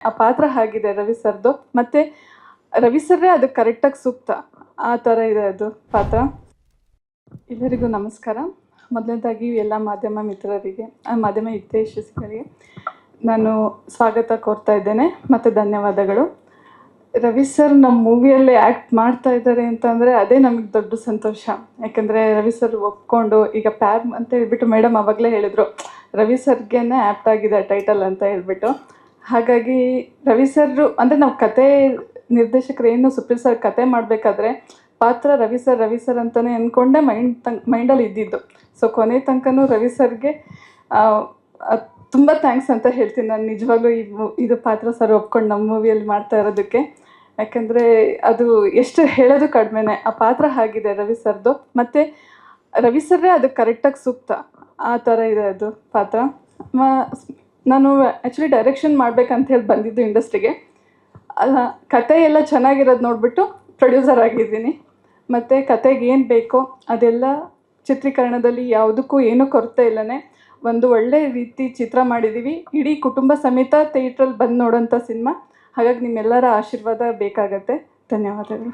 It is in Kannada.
ಆ ಪಾತ್ರ ಹಾಗಿದೆ ರವಿ ಸರ್ದು. ಮತ್ತು ರವಿ ಸರ್ರೇ ಅದಕ್ಕೆ ಕರೆಕ್ಟಾಗಿ ಸೂಕ್ತ, ಆ ಥರ ಇದೆ ಅದು ಪಾತ್ರ. ಎಲ್ಲರಿಗೂ ನಮಸ್ಕಾರ. ಮೊದಲನೇದಾಗಿ ಎಲ್ಲ ಮಾಧ್ಯಮ ಮಿತ್ರರಿಗೆ, ಮಾಧ್ಯಮ ಹಿತೈಷಿಗಳಿಗೆ ನಾನು ಸ್ವಾಗತ ಕೋರ್ತಾ ಇದ್ದೇನೆ ಮತ್ತು ಧನ್ಯವಾದಗಳು. ರವಿ ಸರ್ ನಮ್ಮ ಮೂವಿಯಲ್ಲೇ ಆ್ಯಕ್ಟ್ ಮಾಡ್ತಾ ಇದ್ದಾರೆ ಅಂತಂದರೆ ಅದೇ ನಮಗೆ ದೊಡ್ಡ ಸಂತೋಷ. ಯಾಕಂದರೆ ರವಿ ಸರ್ ಒಪ್ಕೊಂಡು, ಈಗ ಪ್ಯಾರ್ ಅಂತ ಹೇಳ್ಬಿಟ್ಟು ಮೇಡಮ್ ಆವಾಗಲೇ ಹೇಳಿದರು, ರವಿ ಸರ್ಗೇ ಆ್ಯಪ್ಟ್ ಆಗಿದೆ ಟೈಟಲ್ ಅಂತ ಹೇಳ್ಬಿಟ್ಟು. ಹಾಗಾಗಿ ರವಿ ಸರ್ರು ಅಂದರೆ ನಾವು ಕತೆ ನಿರ್ದೇಶಕರು ಏನು ಸುಪ್ರೀತ್ ಸರ್ ಕತೆ ಮಾಡಬೇಕಾದ್ರೆ ಪಾತ್ರ ರವಿ ಸರ್ ಅಂತಲೇ ಅಂದ್ಕೊಂಡೆ ಮೈಂಡಲ್ಲಿ ಇದ್ದಿದ್ದು. ಸೊ ಕೊನೆ ತನಕನೂ ರವಿ ಸರ್ಗೆ ತುಂಬ ಥ್ಯಾಂಕ್ಸ್ ಅಂತ ಹೇಳ್ತೀನಿ ನಾನು ನಿಜವಾಗ್ಲೂ. ಇದು ಪಾತ್ರ ಸರ್ ಒಪ್ಕೊಂಡು ನಮ್ಮ ಮೂವಿಯಲ್ಲಿ ಮಾಡ್ತಾ ಇರೋದಕ್ಕೆ. ಯಾಕೆಂದರೆ ಅದು ಎಷ್ಟು ಹೇಳೋದು ಕಡಿಮೆನೇ, ಆ ಪಾತ್ರ ಹಾಗಿದೆ ರವಿ ಸರ್ದು. ಮತ್ತು ರವಿ ಸರ್ರೇ ಅದಕ್ಕೆ ಕರೆಕ್ಟಾಗಿ ಸೂಕ್ತ, ಆ ಥರ ಇದೆ ಅದು ಪಾತ್ರ. ನಾನು ಆ್ಯಕ್ಚುಲಿ ಡೈರೆಕ್ಷನ್ ಮಾಡ್ಬೇಕಂತ ಹೇಳಿ ಬಂದಿದ್ದು ಇಂಡಸ್ಟ್ರಿಗೆ. ಕತೆ ಎಲ್ಲ ಚೆನ್ನಾಗಿರೋದು ನೋಡಿಬಿಟ್ಟು ಪ್ರೊಡ್ಯೂಸರ್ ಆಗಿದ್ದೀನಿ. ಮತ್ತು ಕತೆಗೆ ಏನು ಬೇಕೋ ಅದೆಲ್ಲ ಚಿತ್ರೀಕರಣದಲ್ಲಿ ಯಾವುದಕ್ಕೂ ಏನೂ ಕೊರತೆ ಇಲ್ಲನೇ ಒಂದು ಒಳ್ಳೆ ರೀತಿ ಚಿತ್ರ ಮಾಡಿದ್ದೀವಿ. ಇಡೀ ಕುಟುಂಬ ಸಮೇತ ಥಿಯೇಟ್ರಲ್ಲಿ ಬಂದು ನೋಡೋಂಥ ಸಿನಿಮಾ. ಹಾಗಾಗಿ ನಿಮ್ಮೆಲ್ಲರ ಆಶೀರ್ವಾದ ಬೇಕಾಗತ್ತೆ. ಧನ್ಯವಾದಗಳು.